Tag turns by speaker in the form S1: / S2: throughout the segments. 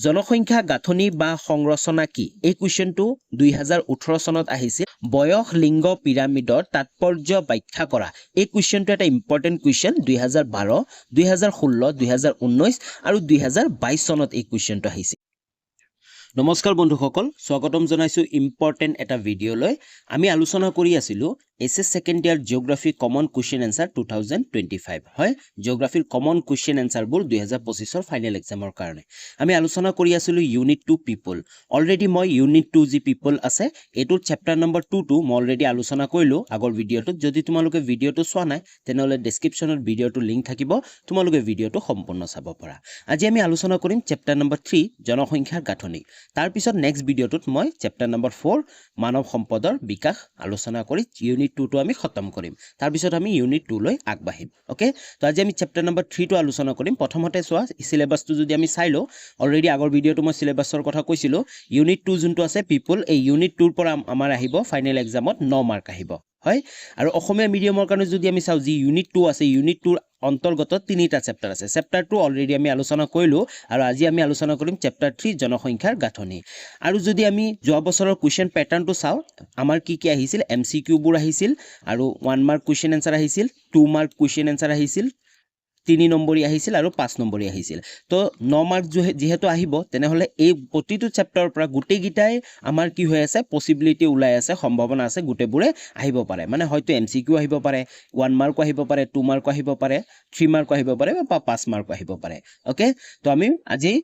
S1: জনসংখ্যা গাঁথনি বা সংৰচনা কি এই কুৱেশ্যনটো 2018 চনত আহিছিল বয়স লিংগ পিৰামিডৰ তাৎপৰ্য ব্যাখ্যা কৰা এই কুৱেশ্যনটো এটা ইম্পৰ্টেন্ট কুৱেশ্যন 2012 2016 2019 আৰু 2022 চনত এই কুৱেশ্যনটো আহিছিল নমস্কাৰ বন্ধুসকল স্বাগতম জনাইছো ইম্পৰ্টেন্ট এটা ভিডিঅলৈ আমি আলোচনা কৰি আছিলো এছএছ সেকেন্ড ইয়াৰ জিওগ্ৰাফি কমন কোৱেশ্চন আনসাৰ 2025 হয় জিওগ্ৰাফিৰ কমন কোৱেশ্চন আনসাৰ বোৰ 2025 ৰ ফাইনেল এক্সামৰ কাৰণে আমি আলোচনা কৰি আছিলো ইউনিট 2 পিপল অলৰেডি মই ইউনিট 2 জি পিপল আছে এটো চ্যাপ্টাৰ নম্বৰ 2 টো মই অলৰেডি আলোচনা কৰিলো আগৰ ভিডিঅটোত যদি তোমালোকে ভিডিঅটো চোৱা নাই তেনেহলে ডেসক্ৰিপচনত ভিডিঅটো লিংক থাকিব তোমালোকে ভিডিঅটো সম্পূৰ্ণ চাব পাৰা আজি আমি আলোচনা কৰিম চ্যাপ্টাৰ নম্বৰ 3 জনসংখ্যাৰ গাঁথনি তাৰ পিছত নেক্সট ভিডিঅটোত মই চ্যাপ্টাৰ নম্বৰ 4 মানৱ সম্পদৰ বিকাশ আলোচনা কৰি ইউনিট 2 টো আমি খতম কৰিম তাৰ পিছত আমি ইউনিট 2 লৈ আগবাঢ়িম ওকে তো আজি আমি চ্যাপ্টাৰ নম্বৰ 3 টো আলোচনা কৰিম প্ৰথমতে চোৱা সিলেবাসটো যদি আমি চাইলো অলৰেডি আগৰ ভিডিঅটো মই সিলেবাসৰ কথা কৈছিলো ইউনিট 2 যোনটো আছে পিপল এই ইউনিট 2 ৰ পৰা আমাৰ আহিব ফাইনেল এক্সামত 9 মাৰ্ক আহিব হয় আৰু অসমীয়া মিডিয়ামৰ কাৰণে যদি আমি চাও যি ইউনিট 2 আছে ইউনিট 2 অন্তৰ্গত তিনিটা চ্যাপ্টাৰ আছে চ্যাপ্টাৰ 2 অলৰেডি আমি আলোচনা কৰিলো আৰু আজি আমি আলোচনা কৰিম চ্যাপ্টাৰ 3 জনসংখ্যাৰ গাঁথনি আৰু যদি আমি যোৱা বছৰৰ কোৱেশ্চন প্যাটাৰ্নটো চাও আমাৰ কি কি আহিছিল এমসিকিউ বোৰ আহিছিল আৰু 1 মাৰ্ক কোৱেশ্চন আনসাৰ আহিছিল 2 মাৰ্ক কোৱেশ্চন আনসাৰ আহিছিল 3 নম্বৰী আহিছিল আৰু 5 নম্বৰী আহিছিল তো 9 মাৰ্ক যেহেতু আহিব তেনেহলে এই প্ৰতিটো চ্যাপ্টাৰৰ পৰা গুটেই গিটাই আমাৰ কি হৈ আছে পসিবিলিটি ওলাই আছে সম্ভাৱনা আছে গুটেবোৰে আহিব পাৰে মানে হয়তো এমসিকিউ আহিব পাৰে 1 মাৰ্ক আহিব পাৰে 2 মাৰ্ক আহিব পাৰে 3 মাৰ্ক আহিব পাৰে বা 5 মাৰ্ক আহিব পাৰে ওকে তো আমি আজি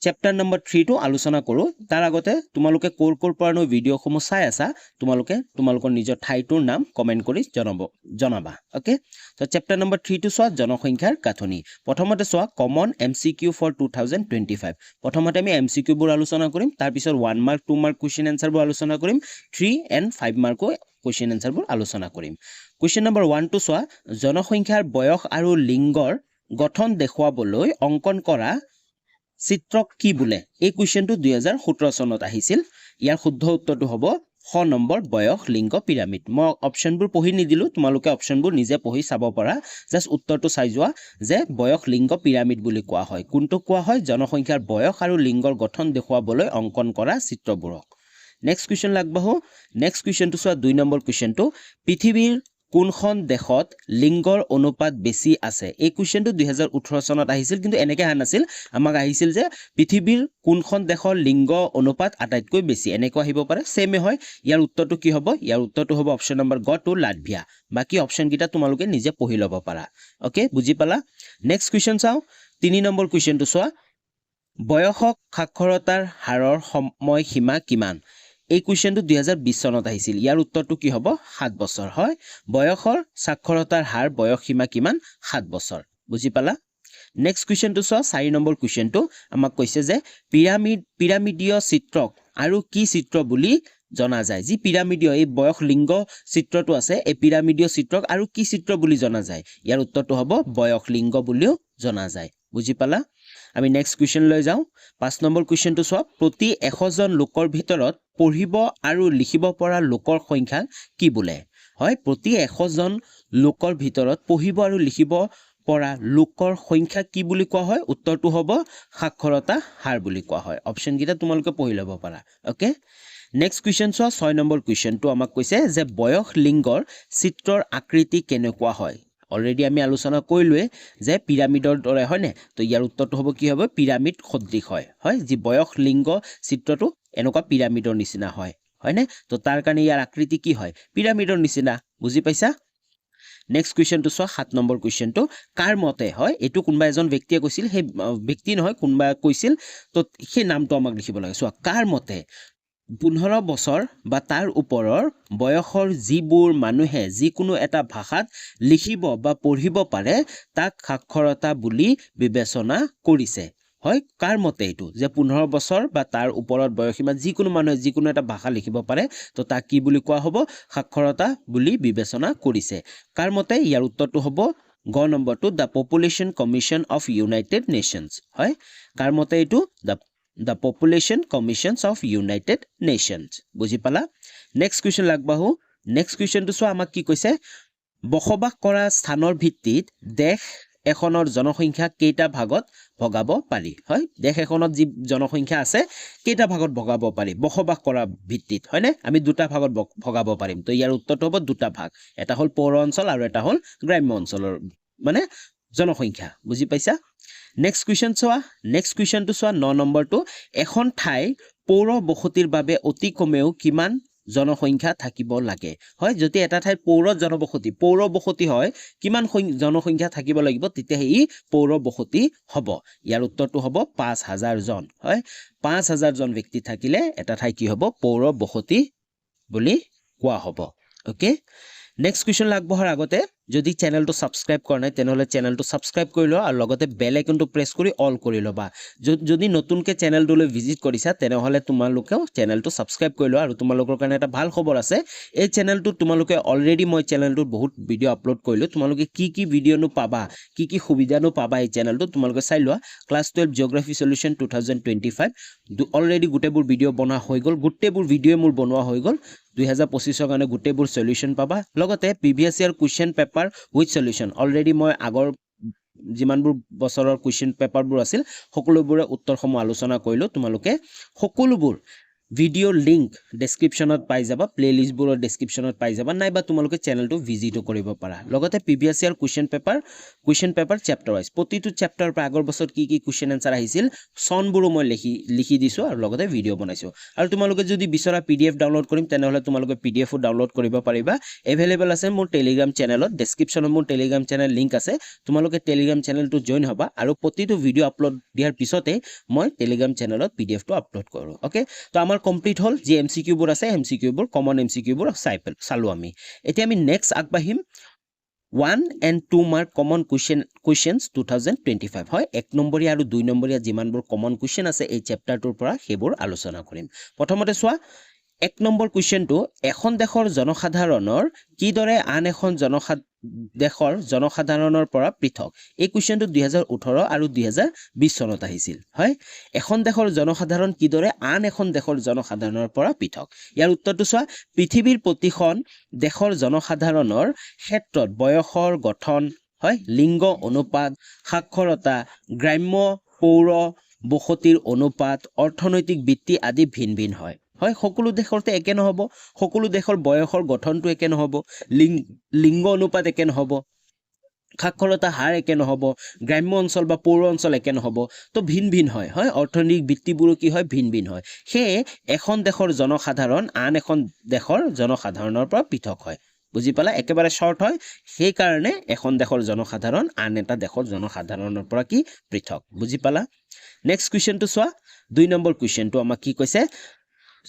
S1: চ্যাপ্টাৰ নম্বৰ 3 টো আলোচনা কৰো তাৰ আগতে তোমালোকে কোৰ পৰানো ভিডিও সমূহ চাই আছা তোমালোকৰ নিজৰ ঠাইটোৰ নাম কমেন্ট কৰি জনাবা ওকে তো চ্যাপ্টাৰ নম্বৰ 3 টো চোৱা জনসংখ্যাৰ গাঁথনি প্ৰথমতে চোৱা কমন এমসিকিউ ফৰ 2025 প্ৰথমতে আমি এমসিকিউ বোৰ আলোচনা কৰিম তাৰ পিছত 1 মাৰ্ক 2 মাৰ্ক কোৱেশ্চন আনসাৰ বোৰ আলোচনা কৰিম 3 and 5 মাৰ্ক কোৱেশ্চন আনসাৰ বোৰ আলোচনা কৰিম কোৱেশ্চন নম্বৰ 1 টো চোৱা জনসংখ্যাৰ বয়স আৰু লিংগৰ গঠন দেখুৱাবলৈ অঙ্কন কৰা চিত্ৰক কি বোলে এই কোৱেশ্চনটো 2017 চনত আহিছিল ইয়াৰ শুদ্ধ উত্তৰটো হ'ব খ নম্বৰ বয়স লিংগ পিৰামিড মই অপচনবোৰ পঢ়ি নিদিলো তোমালোকে অপচনবোৰ নিজে পঢ়ি চাব পাৰা জাস্ট উত্তৰটো চাই যোৱা যে বয়স লিংগ পিৰামিড বুলি কোৱা হয় কোনটো কোৱা হয় জনসংখ্যাৰ বয়স আৰু লিংগৰ গঠন দেখুৱাবলৈ অঙ্কন কৰা চিত্ৰবোৰক নেক্সট কোৱেশ্চন লাগবাহো নেক্সট কোৱেশ্চনটো চোৱা 2 নম্বৰ কোৱেশ্চনটো পৃথিৱীৰ কোনখন দেশত লিংগৰ অনুপাত বেছি আছে এই কোৱেশ্চনটো 2018 চনত আহিছিল কিন্তু এনেকৈ আহা নাছিল আমাক আহিছিল যে পৃথিৱীৰ কোনখন দেশৰ লিংগ অনুপাত আটাইতকৈ বেছি এনেকৈ আহিব পাৰে সেমে হয় ইয়াৰ উত্তৰটো কি হ'ব ইয়াৰ উত্তৰটো হ'ব অপচন নম্বৰ গ টু লাটভিয়া বাকি অপচন কিটা তোমালোকে নিজে পঢ়ি ল'ব পাৰা ওকে বুজি পালা নেক্সট কোৱেশ্চন চাও 3 নম্বৰ কোৱেশ্চনটো চোৱা বয়সক সাক্ষৰতাৰ হাৰৰ সময় সীমা কিমান এই কোৱেশ্চনটো 2020 চনত আহিছিল ইয়াৰ উত্তৰটো কি হ'ব 7 বছৰ হয় বয়সৰ সাক্ষৰতাৰ হাৰ বয়স সীমা কিমান 7 বছৰ বুজি পালা নেক্সট কোৱেশ্চনটো চোৱা 4 নম্বৰ কোৱেশ্চনটো আমাক কৈছে যে পিৰামিডীয় চিত্ৰক আৰু কি চিত্ৰ বুলি জনা যায় যি পিৰামিডীয় এই বয়স লিংগ চিত্ৰটো আছে এই পিৰামিডীয় চিত্ৰক আৰু কি চিত্ৰ বুলি জনা যায় ইয়াৰ উত্তৰটো হ'ব বয়স লিংগ বুলিও জনা যায় বুজি পালা আমি নেক্সট কোৱেশ্চন লৈ যাও 5 নম্বৰ কোৱেশ্চনটো চোৱা প্ৰতি 100 জন লোকৰ ভিতৰত পঢ়িব আৰু লিখিব পৰা লোকৰ সংখ্যা কি বোলে হয় প্ৰতি 100 জন লোকৰ ভিতৰত পঢ়িব আৰু লিখিব পৰা লোকৰ সংখ্যা কি বুলি কোৱা হয় উত্তৰটো হ'ব সাক্ষৰতা হাৰ বুলি কোৱা হয় অপচন কিটা তোমালোকে পঢ়ি ল'ব পাৰা ওকে নেক্সট কোৱেশ্চন চোৱা 6 নম্বৰ কোৱেশ্চনটো আমাক কৈছে যে বয়স লিংগৰ চিত্ৰৰ আকৃতি কেনেকুৱা হয় অলৰেডি আমি আলোচনা কৰিলোৱে যে পিৰামিডৰ দৰে হয় নে তো ইয়াৰ উত্তৰটো হ'ব কি হ'ব পিৰামিড সদৃশ হয় যি বয়স লিংগ চিত্ৰটো এনেকুৱা পিৰামিডৰ নিচিনা হয় নে তো তাৰ কাৰণে ইয়াৰ আকৃতি কি হয় পিৰামিডৰ নিচিনা বুজি পাইছা নেক্সট কোৱেশ্চনটো চোৱা 7 নম্বৰ কোৱেশ্চনটো কাৰ মতে হয় এটো কোনবা এজন ব্যক্তিয়ে কৈছিল হে ব্যক্তি নহয় কোনবা কৈছিল তো সেই নামটো আমাক লিখিব লাগে চোৱা কাৰ মতে 15 বছৰ বা তাৰ ওপৰৰ বয়সৰ যিবোৰ মানুহে যিকোনো এটা ভাষাত লিখিব বা পঢ়িব পাৰে তাক সাক্ষৰতা বুলি বিবেচনা কৰিছে হয় কাৰ মতে এটো যে 15 বছৰ বা তাৰ ওপৰত বয়সীমা যিকোনো মানুহে যিকোনো এটা ভাষা লিখিব পাৰে তো তাক কি বুলি কোৱা হ'ব সাক্ষৰতা বুলি বিবেচনা কৰিছে কাৰ মতে ইয়াৰ উত্তৰটো হ'ব গ নম্বৰটো the population commission of United Nations হয় কাৰ মতে এটো The Population Commissions of United Nations বুজি পালা নেক্সট কোৱেশ্চন লাগবাহু নেক্সট কোৱেশ্চনটো চোৱা আমাক কি কৈছে বসবাস কৰা স্থানৰ ভিত্তিত দেশ এখনৰ জনসংখ্যা কেইটা ভাগত ভগাব পাৰি হয় দেশ এখনত যি জনসংখ্যা আছে কেইটা ভাগত ভগাব পাৰি বসবাস কৰা ভিত্তিত হয়নে আমি দুটা ভাগত ভগাব পাৰিম তো ইয়াৰ উত্তৰটো হ'ব দুটা ভাগ এটা হ'ল পৌৰ অঞ্চল আৰু এটা হ'ল গ্ৰাম্য অঞ্চলৰ মানে জনসংখ্যা বুজি পাইছা নেক্সট কুৱেশ্যন চোৱা নেক্সট কুৱেশ্যনটো চোৱা 9 নম্বৰটো এখন ঠাই পৌৰ বসতিৰ বাবে অতি কমেও কিমান জনসংখ্যা থাকিব লাগে হয় যদি এটা ঠাইত পৌৰ বসতি হয় কিমান জনসংখ্যা থাকিব লাগিব তেতিয়া ই পৌৰ বসতি হ'ব ইয়াৰ উত্তৰটো হ'ব 5000 জন হয় 5000 জন ব্যক্তি থাকিলে এটা ঠাই কি হ'ব পৌৰ বসতি বুলি কোৱা হ'ব ওকে নেক্সট কুৱেশ্যন আগবঢ়াৰ আগতে যদি চেনেলটো সাবস্ক্ৰাইব কৰা নাই তেনেহলে চেনেলটো সাবস্ক্ৰাইব কৰি লোৱা আৰু লগতে বেল আইকনটো প্ৰেছ কৰি অল কৰি ল'বা যদি নতুনকৈ চেনেলটোলৈ ভিজিট কৰিছা তেনেহলে তোমালোকেও চেনেলটো সাবস্ক্ৰাইব কৰি লোৱা আৰু তোমালোকৰ কাৰণে এটা ভাল খবৰ আছে এই চেনেলটো তোমালোকে অলৰেডি মই চেনেলটোত বহুত ভিডিঅ' আপলোড কৰিলো তোমালোকে কি ভিডিঅ'নো পাবা কি সুবিধানো পাবা এই চেনেলটো তোমালোকে চাই লোৱা ক্লাছ 12 জিঅ'গ্ৰাফি সলিউশন 2025 অলৰেডি গোটেইবোৰ ভিডিঅ' বনোৱা হৈ গ'ল গোটেইবোৰ ভিডিঅ' মোৰ বনোৱা হৈ গ'ল 2025 কাৰণে গোটেইবোৰ সলিউশন পাবা লগতে previous year question paper with solution already মই আগৰ যিমানবোৰ বছৰৰ কুৱেশ্চন পেপাৰবোৰ আছিল সকলোবোৰে উত্তৰসমূহ আলোচনা কৰিলো তোমালোকে সকলোবোৰ ভিডিঅ' লিংক ডেসক্ৰিপচনত পাই যাবা প্লেলিষ্টবোৰৰ ডেসক্ৰিপচনত পাই যাবা নাইবা তোমালোকে চেনেলটো ভিজিটো কৰিব পাৰা লগতে previous year question paper chapter wise প্ৰতিটো চেপ্টাৰৰ পৰা আগৰ বছৰত কি কুৱেশ্চন আনসাৰ আহিছিল সনবোৰো মই লিখি দিছো আৰু লগতে ভিডিঅ' বনাইছো আৰু তোমালোকে যদি বিচৰা পিডিএফ ডাউনলোড কৰিম তেনেহলে তোমালোকে পিডিএফ ও ডাউনলোড কৰিব পাৰিবা এভেইলেবল আছে মোৰ টেলিগ্ৰাম চেনেলত ডেসক্ৰিপচনত মোৰ টেলিগ্ৰাম চেনেল লিংক আছে তোমালোকে টেলিগ্ৰাম চেনেলটো জয়েন হবা আৰু প্ৰতিটো ভিডিঅ' আপলোড দিয়াৰ পিছতে মই টেলিগ্ৰাম চেনেলত পিডিএফটো আপলোড কৰো ওকে তো আমাৰ কমপ্লিট হল যে এমসিকিউ বোৰ আছে এমসিকিউ বোৰ কমন এমসিকিউ বোৰ চালো আমি এতিয়া আমি নেক্সট আগবাঢ়িম 1 and 2 mark common questions 2025 হয় 1 নম্বৰীয়া আৰু 2 নম্বৰীয়া যিমানবোৰ কমন কুৱেশ্চন আছে এই চেপ্টাৰটোৰ পৰা হেবোৰ আলোচনা কৰিম প্ৰথমতে চোৱা 1 নম্বৰ কুৱেশ্চনটো এখন দেশৰ জনসাধাৰণৰ কিদৰে আন এখন দেশৰ জনসাধাৰণৰ পৰা পৃথক এই কুৱেশ্চনটো 2018 আৰু 2020 চনত আহিছিল হয় এখন দেশৰ জনসাধাৰণ কিদৰে আন এখন দেশৰ জনসাধাৰণৰ পৰা পৃথক ইয়াৰ উত্তৰটো চোৱা পৃথিৱীৰ প্ৰতিখন দেশৰ জনসাধাৰণৰ ক্ষেত্ৰত বয়সৰ গঠন হয় লিংগ অনুপাত সাক্ষৰতা গ্ৰাম্য পৌৰ বসতিৰ অনুপাত অৰ্থনৈতিক বৃত্তি আদি ভিন হয় হয় সকলো দেশৰতে একে নহব সকলো দেশৰ বয়সৰ গঠনটো একে নহব লিংগ অনুপাত একে নহব সাক্ষৰতা হাৰ একে নহব গ্ৰাম্য অঞ্চল বা পৌৰ অঞ্চল একে নহব তো ভিন হয় হয় অৰ্থনৈতিক বৃত্তিবোৰো কি হয় ভিন হয় সেই এখন দেশৰ জনসাধাৰণ আন এখন দেশৰ জনসাধাৰণৰ পৰা পৃথক হয় বুজি পালা একেবাৰে শৰ্ট হয় সেই কাৰণে এখন দেশৰ জনসাধাৰণ আন এটা দেশৰ জনসাধাৰণৰ পৰা কি পৃথক বুজি পালা নেক্সট কুৱেশ্চনটো চোৱা 2 নম্বৰ কুৱেশ্চনটো আমাক কি কৈছে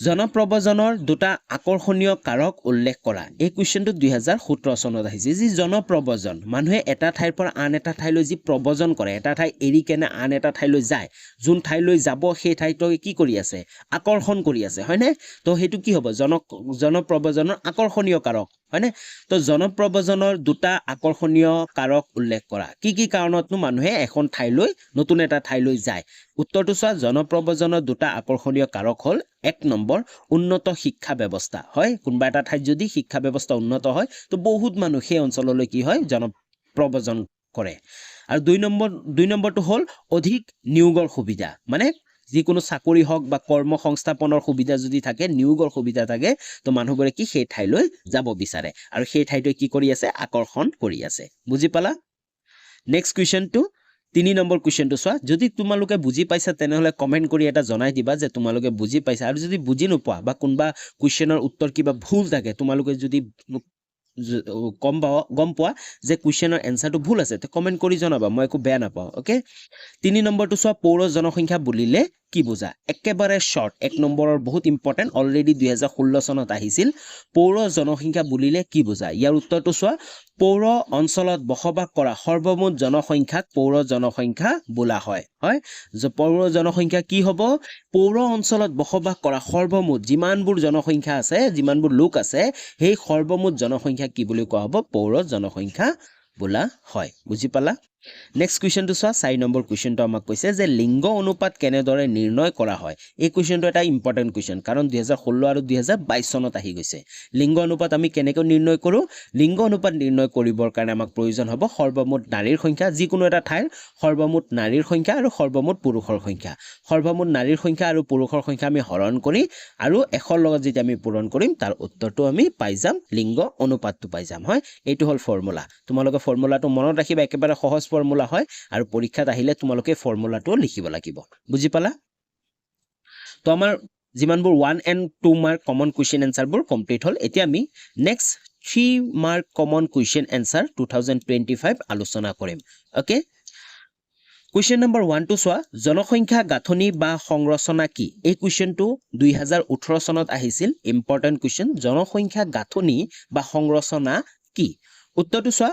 S1: জনপ্ৰব্ৰজনৰ দুটা আকৰ্ষণীয় কাৰক উল্লেখ কৰা এই কুৱেশ্চনটো 2017 চনত আহিছে যি জনপ্ৰব্ৰজন মানুহে এটা ঠাইৰ পৰা আন এটা ঠাইলৈ যি প্ৰব্ৰজন কৰে এটা ঠাই এৰি কেনে আন এটা ঠাইলৈ যায় যোন ঠাইলৈ যাব সেই ঠাইটো কি কৰি আছে আকৰ্ষণ কৰি আছে হয়নে তো হেতু কি হ'ব জনপ্ৰব্ৰজনৰ আকৰ্ষণীয় কাৰক হয়নে তো জনপ্ৰব্ৰজনৰ দুটা আকৰ্ষণীয় কাৰক উল্লেখ কৰা কি কাৰণতনো মানুহে এখন ঠাইলৈ নতুন এটা ঠাইলৈ যায় উত্তৰটো চোৱা জনপ্ৰব্ৰজনৰ দুটা আকৰ্ষণীয় কাৰক হ'ল 1 নম্বৰ উন্নত শিক্ষা ব্যৱস্থা হয় কোনবা এটা ঠাইত যদি শিক্ষা ব্যৱস্থা উন্নত হয় তো বহুত মানুহ সেই অঞ্চললৈ কি হয় জনপ্ৰব্ৰজন কৰে আৰু 2 নম্বৰটো হ'ল অধিক নিয়োগৰ সুবিধা মানে যিকোনো চাকৰি হওক বা কৰ্ম সংস্থাপনৰ সুবিধা যদি থাকে নিয়োগৰ সুবিধা থাকে তো মানুহবোৰে কি সেই ঠাইলৈ যাব বিচাৰে আৰু সেই ঠাইটোৱে কি কৰি আছে আকৰ্ষণ কৰি আছে বুজি পালা নেক্সট কুৱেশ্চনটো 3 নম্বৰ কুৱেশ্চনটো চোৱা যদি তোমালোকে বুজি পাইছা তেনেহলে কমেন্ট কৰি এটা জনাই দিবা যে তোমালোকে বুজি পাইছা আৰু যদি বুজি নোপোৱা বা কোনবা কুৱেশ্চনৰ উত্তৰ কিবা ভুল থাকে তোমালোকে যদি গম পোৱা যে কুৱেশ্চনৰ এনসাৰটো ভুল আছে তে কমেন্ট কৰি জনাবা মই একো বেয়া নাপাওঁ ওকে 3 নম্বৰটো চোৱা পৌৰ জনসংখ্যা বুলিলে কি বুজা একেবাৰে শৰ্ট 1 নম্বৰৰ বহুত ইম্পৰ্টেন্ট অলৰেডি 2016 চনত আহিছিল পৌৰ জনসংখ্যা বুলিলে কি বুজা ইয়াৰ উত্তৰটো চোৱা পৌৰ অঞ্চলত বসবাস কৰা সৰ্বমুঠ জনসংখ্যাক পৌৰ জনসংখ্যা বোলা হয় হয় যে পৌৰ জনসংখ্যা কি হ'ব পৌৰ অঞ্চলত বসবাস কৰা সৰ্বমুঠ যিমানবোৰ জনসংখ্যা আছে যিমানবোৰ লোক আছে সেই সৰ্বমুঠ জনসংখ্যা কি বুলি কোৱা হ'ব পৌৰ জনসংখ্যা বোলা হয় বুজি পালা নেক্সট কুৱেশ্যনটো চোৱা 4 নম্বৰ কুৱেশ্যনটো আমাক কৈছে যে লিংগ অনুপাত কেনেদৰে নিৰ্ণয় কৰা হয় এই কুৱেশ্যনটো এটা ইম্পৰ্টেণ্ট কুৱেশ্যন কাৰণ 2016 আৰু 2022 চনত আহি গৈছে লিংগ অনুপাত আমি কেনেকৈ নিৰ্ণয় কৰোঁ লিংগ অনুপাত নিৰ্ণয় কৰিবৰ কাৰণে আমাক প্ৰয়োজন হ'ব সৰ্বমুঠ নাৰীৰ সংখ্যা যিকোনো এটা ঠাইৰ সৰ্বমুঠ নাৰীৰ সংখ্যা আৰু সৰ্বমুঠ পুৰুষৰ সংখ্যা সৰ্বমুঠ নাৰীৰ সংখ্যা আৰু পুৰুষৰ সংখ্যা আমি হৰণ কৰি আৰু 100 লগত যেতিয়া আমি পূৰণ কৰিম তাৰ উত্তৰটো আমি পাই যাম লিংগ অনুপাতটো পাই যাম হয় এইটো হ'ল ফৰ্মুলা তোমালোকে ফৰ্মুলাটো মনত ৰাখিবা একেবাৰে সহজ ফৰ্মুলা হয় আৰু পৰীক্ষাত আহিলে তোমালোকে ফৰ্মুলাটো লিখিব লাগিব বুজি পালা তো আমাৰ যিমানবোৰ 1 and 2 মাৰ্ক কমন কুৱেশ্যন এনসাৰবোৰ কমপ্লিট হ'ল এতিয়া আমি next 3 mark common question answer 2025 আলোচনা কৰিম ওকে কুৱেশ্যন নম্বৰ 1 টো চোৱা জনসংখ্যা গাঁথনি বা সংৰচনা কি এই কুৱেশ্যনটো 2018 চনত আহিছিল ইম্পৰ্টেণ্ট কুৱেশ্যন জনসংখ্যা গাঁথনি বা সংৰচনা কি উত্তৰটো চোৱা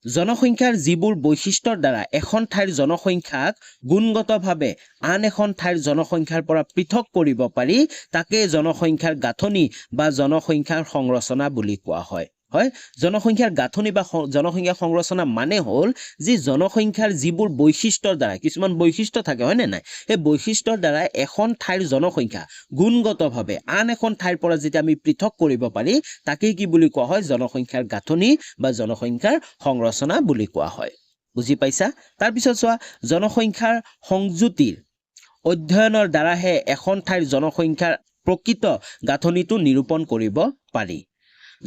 S1: জনসংখ্যাৰ যিবোৰ বৈশিষ্ট্যৰ দ্বাৰা এখন ঠাইৰ জনসংখ্যাক গুণগতভাৱে আন এখন ঠাইৰ জনসংখ্যাৰ পৰা পৃথক কৰিব পাৰি তাকে জনসংখ্যাৰ গাঁথনি বা জনসংখ্যাৰ সংৰচনা বুলি কোৱা হয় হয় জনসংখ্যাৰ গাঁথনি বা জনসংখ্যা সংৰচনা মানে হ'ল যে জনসংখ্যাৰ যিবোৰ বৈশিষ্ট্যৰ দ্বাৰা কিছুমান বৈশিষ্ট্য থাকে হয় নে নাই এই বৈশিষ্ট্যৰ দ্বাৰা এখন ঠাইৰ জনসংখ্যা গুণগতভাৱে আন এখন ঠাইৰ পৰা যেতিয়া আমি পৃথক কৰিব পাৰি তাকে কি বুলি কোৱা হয় জনসংখ্যাৰ গাঁথনি বা জনসংখ্যাৰ সংৰচনা বুলি কোৱা হয় বুজি পাইছা তাৰ পিছত চোৱা জনসংখ্যাৰ সংযুতিৰ অধ্যয়নৰ দ্বাৰাহে এখন ঠাইৰ জনসংখ্যাৰ প্ৰকৃত গাঁথনিটো নিৰূপণ কৰিব পাৰি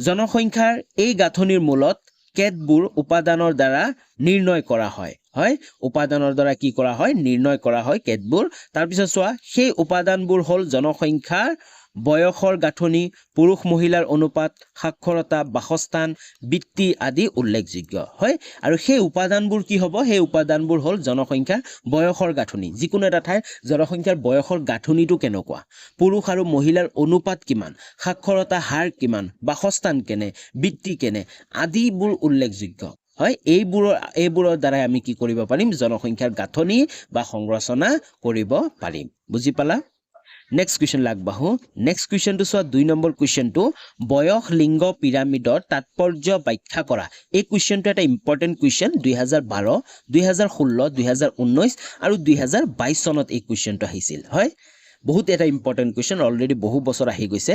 S1: জনসংখ্যাৰ এই গাঁথনিৰ মূলত কেতবোৰ উপাদানৰ দ্বাৰা নিৰ্ণয় কৰা হয় হয় উপাদানৰ দ্বাৰা কি কৰা হয় নিৰ্ণয় কৰা হয় কেতবোৰ তাৰ পিছত চোৱা সেই উপাদানবোৰ হ'ল জনসংখ্যাৰ বয়সৰ গাঁথনি পুৰুষ মহিলাৰ অনুপাত সাক্ষৰতা বাসস্থান বৃত্তি আদি উল্লেখযোগ্য হয় আৰু সেই উপাদানবোৰ কি হ'ব সেই উপাদানবোৰ হ'ল জনসংখ্যাৰ বয়সৰ গাঁথনি যিকোনো এটা ঠাইৰ জনসংখ্যাৰ বয়সৰ গাঁথনিটো কেনেকুৱা পুৰুষ আৰু মহিলাৰ অনুপাত কিমান সাক্ষৰতা হাৰ কিমান বাসস্থান কেনে বৃত্তি কেনে আদিবোৰ উল্লেখযোগ্য হয় এইবোৰৰ দ্বাৰাই আমি কি কৰিব পাৰিম জনসংখ্যাৰ গাঁথনি বা সংৰচনা কৰিব পাৰিম বুজি পালা নেক্সট কুৱেশ্যন লাগবাহো নেক্সট কুৱেশ্যনটো চোৱা 2 নম্বৰ কুৱেশ্যনটো বয়স লিংগ পিৰামিডৰ তাৎপৰ্য ব্যাখ্যা কৰা এই কুৱেশ্যনটো এটা ইম্পৰ্টেণ্ট কুৱেশ্যন 2012 2016 2019 আৰু 2022 চনত এই কুৱেশ্যনটো আহিছিল হয় বহুত এটা ইম্পৰ্টেণ্ট কুৱেশ্যন অলৰেডি বহু বছৰ আহি গৈছে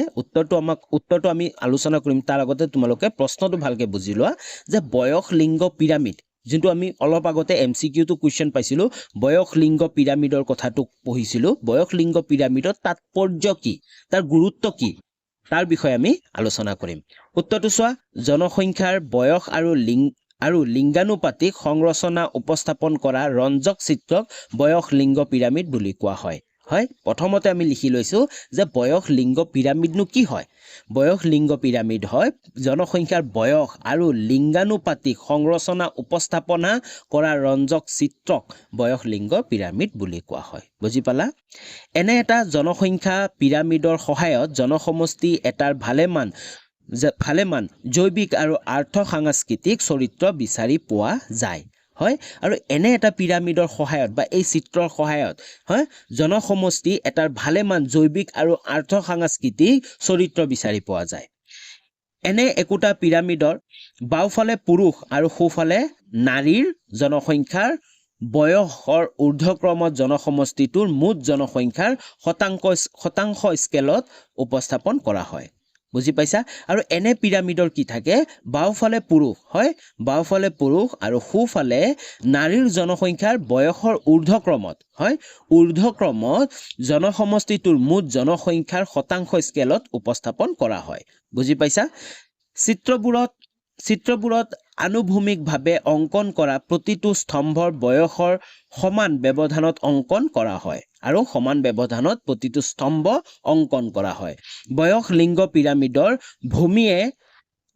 S1: উত্তৰটো আমি আলোচনা কৰিম তাৰ আগতে তোমালোকে প্ৰশ্নটো ভালকে বুজি লোৱা যে বয়স লিংগ পিৰামিড যোনটো আমি অলপ আগতে এমসিকিউটো কুৱেশ্যন পাইছিলো বয়স লিংগ পিৰামিডৰ কথাটো পঢ়িছিলো বয়স লিংগ পিৰামিডৰ তাৎপৰ্য কি তাৰ গুৰুত্ব কি তাৰ বিষয়ে আমি আলোচনা কৰিম উত্তৰটো চোৱা জনসংখ্যাৰ বয়স আৰু লিংগানুপাতিক সংৰচনা উপস্থাপন কৰা ৰঞ্জক চিত্ৰক বয়স লিংগ পিৰামিড বুলি কোৱা হয় হয় প্ৰথমতে আমি লিখি লৈছো যে বয়স লিংগ পিৰামিডনো কি হয় বয়স লিংগ পিৰামিড হয় জনসংখ্যাৰ বয়স আৰু লিংগানুপাতিক সংৰচনা উপস্থাপনা কৰা ৰঞ্জক চিত্ৰক বয়স লিংগ পিৰামিড বুলি কোৱা হয় বুজি পালা এনে এটা জনসংখ্যা পিৰামিডৰ সহায়ত জনসমষ্টি এটাৰ ভালেমান জৈৱিক আৰু আৰ্থ সাংস্কৃতিক চৰিত্ৰ বিচাৰি পোৱা যায় হয় আৰু এনে এটা পিৰামিডৰ সহায়ত বা এই চিত্ৰৰ সহায়ত হয় জনসমষ্টি এটাৰ ভালেমান জৈৱিক আৰু আৰ্থ সাংস্কৃতিক চৰিত্ৰ বিচাৰি পোৱা যায় এনে একোটা পিৰামিডৰ বাওঁফালে পুৰুষ আৰু সোঁফালে নাৰীৰ জনসংখ্যাৰ বয়সৰ ঊৰ্ধ্বক্ৰমত জনসমষ্টিটোৰ মুঠ জনসংখ্যাৰ শতাংশ স্কেলত উপস্থাপন কৰা হয় বুজি পাইছা আৰু এনে পিৰামিডৰ কি থাকে বাওঁফালে পুৰুষ হয় বাওঁফালে পুৰুষ আৰু সোঁফালে নাৰীৰ জনসংখ্যাৰ বয়সৰ ঊৰ্ধ্বক্ৰমত হয় ঊৰ্ধ্বক্ৰমত জনসমষ্টিটোৰ মুঠ জনসংখ্যাৰ শতাংশ স্কেলত উপস্থাপন কৰা হয় বুজি পাইছা চিত্ৰবোৰত আনুভূমিকভাৱে অংকন কৰা প্ৰতিটো স্তম্ভৰ বয়সৰ সমান ব্যৱধানত অংকন কৰা হয় আৰু সমান ব্যৱধানত প্ৰতিটো স্তম্ভ অংকন কৰা হয় বয়স লিংগ পিৰামিডৰ ভূমিয়ে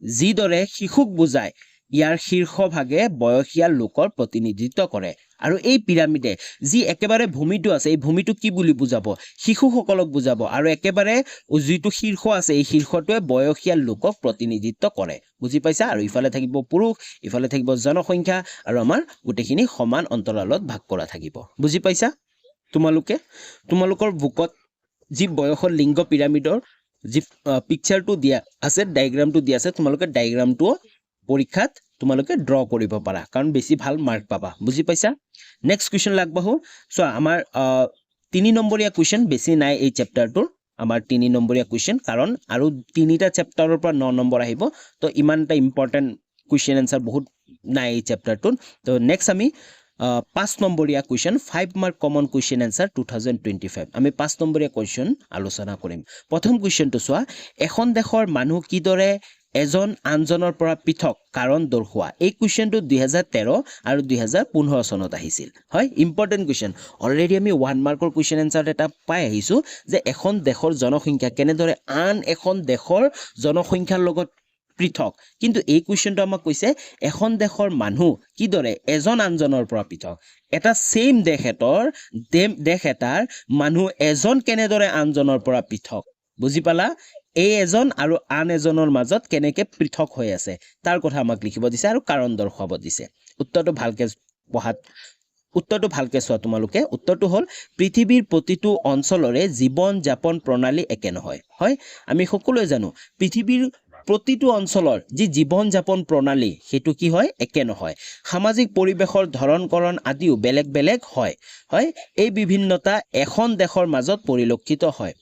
S1: যিদৰে শিশুক বুজায় ইয়াৰ শীৰ্ষভাগে বয়সীয়া লোকৰ প্ৰতিনিধিত্ব কৰে আৰু এই পিৰামিডে যি একেবাৰে ভূমিটো আছে এই ভূমিটো কি বুলি বুজাব শিশুসকলক বুজাব আৰু একেবাৰে যিটো শীৰ্ষ আছে এই শীৰ্ষটোৱে বয়সীয়া লোকক প্ৰতিনিধিত্ব কৰে বুজি পাইছা আৰু ইফালে থাকিব পুৰুষ ইফালে থাকিব জনসংখ্যা আৰু আমাৰ গোটেইখিনি সমান অন্তৰালত ভাগ কৰা থাকিব বুজি পাইছা তোমালোকৰ বুকত যি বয়সৰ লিংগ পিৰামিডৰ যি পিকচাৰটো দিয়া আছে ডায়াগ্ৰামটো দিয়া আছে তোমালোকে ডায়াগ্ৰামটো পৰীক্ষাত তোমালোকে ড্ৰ কৰিব পাৰা কাৰণ বেছি ভাল মাৰ্ক পাবা বুজি পাইছা নেক্সট কুৱেশ্যন লাগবাহো চোৱা আমাৰ 3 নম্বৰীয়া কুৱেশ্যন বেছি নাই এই চেপ্টাৰটোৰ আমাৰ 3 নম্বৰীয়া কুৱেশ্যন কাৰণ আৰু 3টা চেপ্টাৰৰ পৰা 9 নম্বৰ আহিব তো ইমানটা ইম্পৰ্টেন্ট কুৱেশ্যন আনসাৰ বহুত নাই এই চেপ্টাৰটোৰ তো নেক্সট আমি 5 নম্বৰীয়া question 5 mark common question answer 2025 আমি 5 নম্বৰীয়া কুৱেশ্যন আলোচনা কৰিম প্ৰথম কুৱেশ্যনটো চোৱা এখন দেশৰ মানুহ কিদৰে এজন আনজনৰ পৰা পৃথক কাৰণ দৰ্শোৱা এই কুৱেশ্যনটো 2013 আৰু 2015 চনত আহিছিল হয় ইম্পৰ্টেন্ট কুৱেশ্যন অলৰেডি আমি 1 মাৰ্কৰ কুৱেশ্যন আনসাৰ এটা পাই আহিছো যে এখন দেশৰ জনসংখ্যা কেনেদৰে আন এখন দেশৰ জনসংখ্যাৰ লগত পৃথক কিন্তু এই কুৱেশ্যনটো আমাক কৈছে এখন দেশৰ মানুহ কিদৰে এজন আনজনৰ পৰা পৃথক এটা সেম দেশ এটাৰ মানুহ এজন কেনেদৰে আনজনৰ পৰা পৃথক বুজি পালা এই এজন আৰু আন এজনৰ মাজত কেনেকে পৃথক হৈ আছে তাৰ কথা আমাক লিখিব দিছে আৰু কাৰণ দৰ্শাব দিছে উত্তৰটো ভালকে চোৱা তোমালোকে উত্তৰটো হ'ল পৃথিৱীৰ প্ৰতিটো অঞ্চলৰে জীৱন যাপন প্ৰণালী একে নহয় হয় আমি সকলোৱে জানো পৃথিৱীৰ প্ৰতিটো অঞ্চলৰ যি জীৱন যাপন প্ৰণালী হেতু কি হয় একে নহয় সামাজিক পৰিবেশৰ ধৰণকৰণ আদিও বেলেগ বেলেগ হয় হয় এই বিভিন্নতা এখন দেশৰ মাজত পৰিলক্ষিত হয়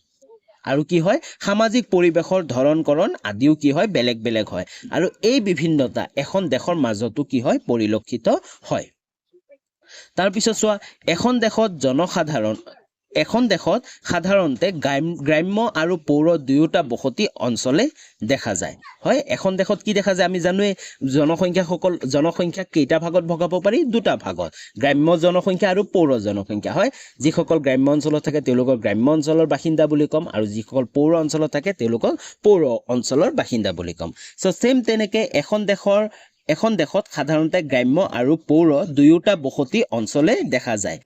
S1: আৰু কি হয় সামাজিক পৰিবেশৰ ধৰণকৰণ আদিও কি হয় বেলেগ বেলেগ হয় আৰু এই বিভিন্নতা এখন দেশৰ মাজতো কি হয় পৰিলক্ষিত হয় তাৰ পিছত চোৱা এখন দেশত সাধাৰণতে গ্ৰাম্য আৰু পৌৰ দুয়োটা বসতি অঞ্চলে দেখা যায় হয় এখন দেশত কি দেখা যায় আমি জানোৱে জনসংখ্যা কেইটা ভাগত ভগাব পাৰি দুটা ভাগত গ্ৰাম্য জনসংখ্যা আৰু পৌৰ জনসংখ্যা হয় যিসকল গ্ৰাম্য অঞ্চলত থাকে তেওঁলোকক গ্ৰাম্য অঞ্চলৰ বাসিন্দা বুলি কম আৰু যিসকল পৌৰ অঞ্চলত থাকে তেওঁলোকক পৌৰ অঞ্চলৰ বাসিন্দা বুলি কম সো সেম তেনেকে এখন দেশত সাধাৰণতে গ্ৰাম্য আৰু পৌৰ দুয়োটা বসতি অঞ্চলে দেখা যায়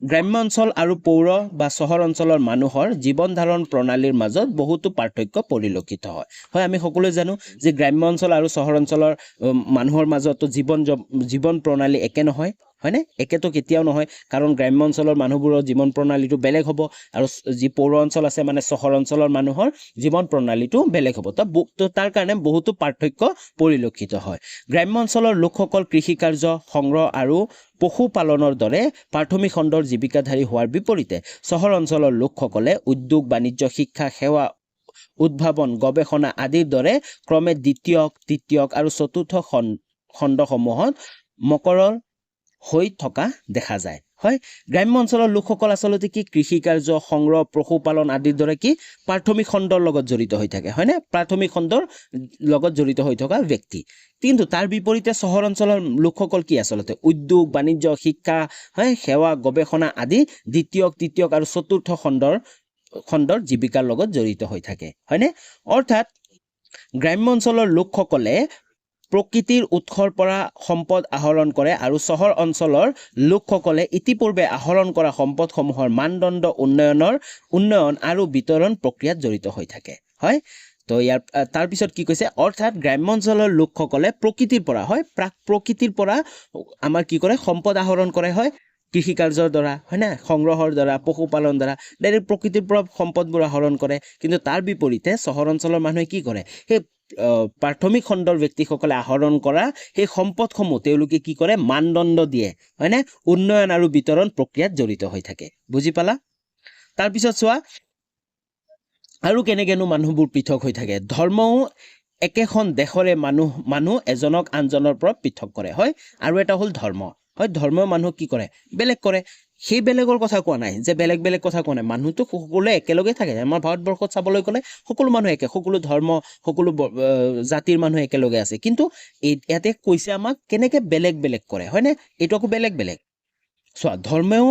S1: গ্ৰাম্য অঞ্চল আৰু পৌৰ বা চহৰ অঞ্চলৰ মানুহৰ জীৱন ধাৰণ প্ৰণালীৰ মাজত বহুতো পাৰ্থক্য পৰিলক্ষিত হয় আমি সকলোৱে জানো যে গ্ৰাম্য অঞ্চল আৰু চহৰ অঞ্চলৰ মানুহৰ মাজতো জীৱন প্ৰণালী একে নহয় হয়নে একেতো কেতিয়াও নহয় কাৰণ গ্ৰাম্য অঞ্চলৰ মানুহবোৰৰ জীৱন প্ৰণালীটো বেলেগ হ'ব আৰু যি পৌৰ অঞ্চল আছে মানে চহৰ অঞ্চলৰ মানুহৰ জীৱন প্ৰণালীটো বেলেগ হ'ব তো তাৰ কাৰণে বহুতো পাৰ্থক্য পৰিলক্ষিত হয় গ্ৰাম্য অঞ্চলৰ লোকসকল কৃষি কাৰ্য সংগ্ৰহ আৰু পশুপালনৰ দৰে প্ৰাথমিক খণ্ডৰ জীৱিকাধাৰী হোৱাৰ বিপৰীতে চহৰ অঞ্চলৰ লোকসকলে উদ্যোগ বাণিজ্য শিক্ষা সেৱা উদ্ভাৱন গৱেষণা আদিৰ দৰে ক্ৰমে দ্বিতীয় তৃতীয় আৰু চতুৰ্থ খণ্ডসমূহত মকৰৰ হৈ থকা দেখা যায় হয় গ্ৰাম্য অঞ্চলৰ লোকসকল আচলতে কি কৃষি কাৰ্য সংগ্ৰহ পশুপালন আদিৰ দৰে কি প্ৰাথমিক খণ্ডৰ লগত জড়িত হৈ থাকে হয়নে প্ৰাথমিক খণ্ডৰ লগত জড়িত হৈ থকা ব্যক্তি কিন্তু তাৰ বিপৰীতে চহৰ অঞ্চলৰ লোকসকল কি আচলতে উদ্যোগ বাণিজ্য শিক্ষা হয় সেৱা গৱেষণা আদি দ্বিতীয় তৃতীয় আৰু চতুৰ্থ খণ্ডৰ জীৱিকাৰ লগত জড়িত হৈ থাকে হয়নে অৰ্থাৎ গ্ৰাম্য অঞ্চলৰ লোকসকলে প্ৰকৃতিৰ উৎসৰ পৰা সম্পদ আহৰণ কৰে আৰু চহৰ অঞ্চলৰ লোকসকলে ইতিপূৰ্বে আহৰণ কৰা সম্পদসমূহৰ মানদণ্ড উন্নয়ন আৰু বিতৰণ প্ৰক্ৰিয়াত জড়িত হৈ থাকে হয় তো ইয়াৰ তাৰ পিছত কি কৈছে অৰ্থাৎ গ্ৰাম্য অঞ্চলৰ লোকসকলে প্ৰকৃতিৰ পৰা আমাৰ কি কৰে সম্পদ আহৰণ কৰে হয় কৃষি কাৰ্যৰ দ্বাৰা হয় না সংগ্ৰহৰ দ্বাৰা পশুপালন দ্বাৰা ডাইৰেক্ট প্ৰকৃতিৰ পৰা সম্পদবোৰ আহৰণ কৰে কিন্তু তাৰ বিপৰীতে চহৰ অঞ্চলৰ মানুহে কি কৰে সেই প্ৰাথমিক খণ্ডৰ ব্যক্তিসকলে আহৰণ কৰা সেই সম্পদসমূহ তেওঁলোকে কি কৰে মানদণ্ড দিয়ে হয় না উন্নয়ন আৰু বিতৰণ প্ৰক্ৰিয়াত জড়িত হৈ থাকে বুজি পালা তাৰ পিছত চোৱা আৰু কেনেকেনো মানুহবোৰ পৃথক হৈ থাকে ধৰ্মও একেখন দেশৰে মানুহ এজনক আনজনৰ পৰা পৃথক কৰে হয় আৰু এটা হ'ল ধৰ্ম হয় ধৰ্মৰ মানুহ কি কৰে বেলেগ কৰে সেই বেলেগৰ কথা কোৱা নাই যে বেলেগ কথা কোৱা নাই মানুহটো সকলোৱে একেলগে থাকে আমাৰ ভাৰতবৰ্ষত চাবলৈ গ'লে সকলো মানুহ একে সকলো ধৰ্ম সকলো জাতিৰ মানুহ একেলগে আছে কিন্তু ইয়াতে কৈছে আমাক কেনেকে বেলেগ কৰে হয়নে এইটো আকৌ বেলেগ চোৱা ধৰ্মেও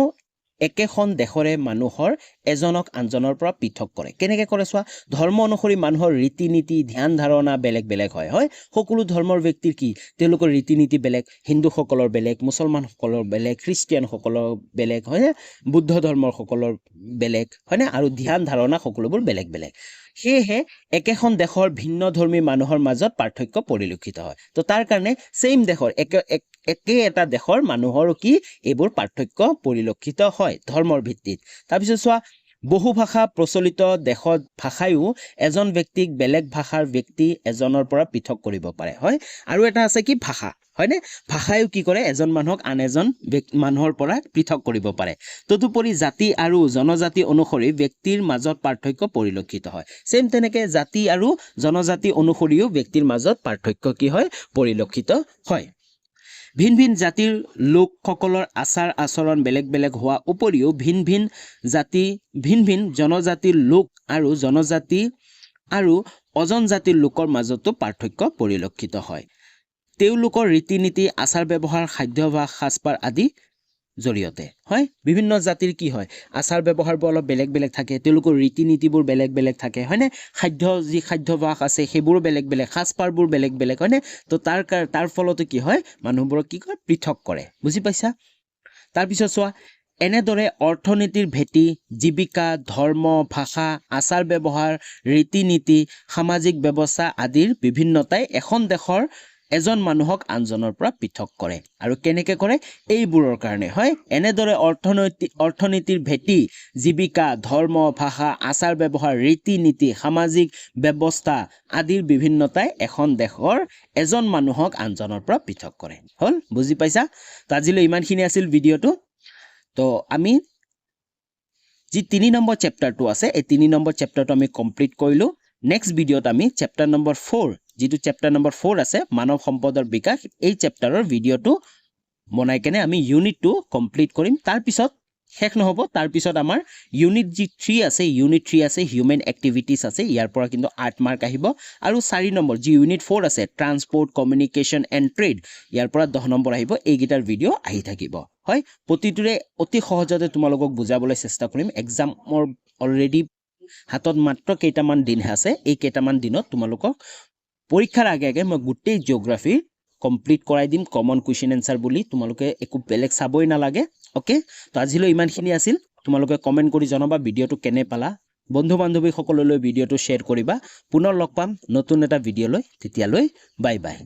S1: একেখন দেশৰে মানুহৰ এজনক আনজনৰ পৰা পৃথক কৰে কেনেকে কৰে চোৱা ধৰ্ম অনুসৰি মানুহৰ ৰীতি নীতি ধ্যান ধাৰণা বেলেগ হয় সকলো ধৰ্মৰ ব্যক্তিৰ কি তেওঁলোকৰ ৰীতি নীতি বেলেগ হিন্দুসকলৰ বেলেগ মুছলমানসকলৰ বেলেগ খ্ৰীষ্টিয়ানসকলৰ বেলেগ হয়নে বুদ্ধ ধৰ্মৰ সকলৰ বেলেগ হয়নে আৰু ধ্যান ধাৰণা সকলোবোৰ বেলেগ সেয়েহে একেখন দেশৰ ভিন্ন ধৰ্মী মানুহৰ মাজত পাৰ্থক্য পৰিলক্ষিত হয় তো তাৰ কাৰণে সেম দেশৰ একে এটা দেশৰ মানুহৰ কি এইবোৰ পাৰ্থক্য পৰিলক্ষিত হয় ধৰ্মৰ ভিত্তিত তাৰপিছত চোৱা বহুভাষা প্ৰচলিত দেশত ভাষায়ো এজন ব্যক্তিক বেলেগ ভাষাৰ ব্যক্তি এজনৰ পৰা পৃথক কৰিব পাৰে হয় আৰু এটা আছে কি ভাষা হয়নে ভাষায়ো কি কৰে এজন মানুহক আন এজন মানুহৰ পৰা পৃথক কৰিব পাৰে তদুপৰি জাতি আৰু জনজাতি অনুসৰি ব্যক্তিৰ মাজত পাৰ্থক্য পৰিলক্ষিত হয় সেম তেনেকে জাতি আৰু জনজাতি অনুসৰিও ব্যক্তিৰ মাজত পাৰ্থক্য কি হয় পৰিলক্ষিত হয় ভিন ভিন জাতিৰ লোকসকলৰ আচাৰ আচৰণ বেলেগ বেলেগ হোৱা উপৰিও ভিন ভিন জনজাতিৰ লোক আৰু জনজাতি আৰু অজনজাতিৰ লোকৰ মাজতো পাৰ্থক্য পৰিলক্ষিত হয় তেওঁলোকৰ ৰীতি নীতি আচাৰ ব্যৱহাৰ খাদ্যাভ্যাস সাজপাৰ আদি জৰিয়তে হয় বিভিন্ন জাতিৰ কি হয় আচাৰ ব্যৱহাৰবোৰ অলপ বেলেগ বেলেগ থাকে তেওঁলোকৰ ৰীতি নীতিবোৰ বেলেগ বেলেগ থাকে হয়নে যি খাদ্যাভ্যাস আছে সেইবোৰ বেলেগ বেলেগ সাজপাৰবোৰ বেলেগ বেলেগ হয়নে তো তাৰ ফলতে কি হয় মানুহবোৰক কি কয় পৃথক কৰে বুজি পাইছা তাৰপিছত চোৱা এনেদৰে অৰ্থনীতিৰ ভেটি জীৱিকা ধৰ্ম ভাষা আচাৰ ব্যৱহাৰ ৰীতি নীতি সামাজিক ব্যৱস্থা আদিৰ বিভিন্নতাই এখন দেশৰ এজন মানুহক আনজনৰ পৰা পৃথক কৰে আৰু কেনেকৈ কৰে এইবোৰৰ কাৰণে হয় এনেদৰে অৰ্থনীতিৰ ভেটি জীৱিকা ধৰ্ম ভাষা আচাৰ ব্যৱহাৰ ৰীতি নীতি সামাজিক ব্যৱস্থা আদিৰ বিভিন্নতাই এখন দেশৰ এজন মানুহক আনজনৰ পৰা পৃথক কৰে হ'ল বুজি পাইছা তো আজিলৈ ইমানখিনি আছিল ভিডিঅ'টো তো আমি যি 3 নম্বৰ চেপ্টাৰটো আছে এই 3 নম্বৰ চেপ্টাৰটো আমি কমপ্লিট কৰিলো নেক্সট ভিডিঅ'ত আমি চেপ্টাৰ নম্বৰ 4 যেটো চেপ্টাৰ নম্বৰ 4 আছে মানৱ সম্পদৰ বিকাশ এই চেপ্টাৰৰ ভিডিঅ'টো বনাই কেনে আমি ইউনিট 2 কমপ্লিট কৰিম তাৰ পিছত শেষ নহব তাৰ পিছত আমাৰ ইউনিট যি 3 আছে ইউনিট 3 আছে হিউম্যান এক্টিভিটিজ আছে ইয়াৰ পৰা কিন্তু 8 মাৰ্ক আহিব আৰু 4 নম্বৰ যি ইউনিট 4 আছে ট্ৰান্সপোৰ্ট কমিউনিকেশ্যন এণ্ড ট্ৰেড ইয়াৰ পৰা 10 নম্বৰ আহিব এই গিটাৰ ভিডিঅ' আহি থাকিব হয় প্ৰতিটোৰে অতি সহজতে তোমালোকক বুজাবলৈ চেষ্টা কৰিম এক্সামৰ অলৰেডি হাতত মাত্ৰ কেইটামান দিন আছে এই কেইটামান দিনত তোমালোকক পৰীক্ষাৰ আগে মই গোটেই জিওগ্ৰাফি কমপ্লিট কৰাই দিম কমন কোৱেশ্চন এনসাৰ বুলি তোমালোকে একো বেলেগ চাবই নালাগে ওকে তো আজিলৈ ইমানখিনি আছিল তোমালোকে কমেন্ট কৰি জনাবা ভিডিঅ'টো কেনে পালা বন্ধু বান্ধৱী সকললৈ ভিডিঅ'টো শ্বেয়াৰ কৰিবা পুনৰ লগ পাম নতুন এটা ভিডিঅ' লৈ তেতিয়ালৈ বাই বাই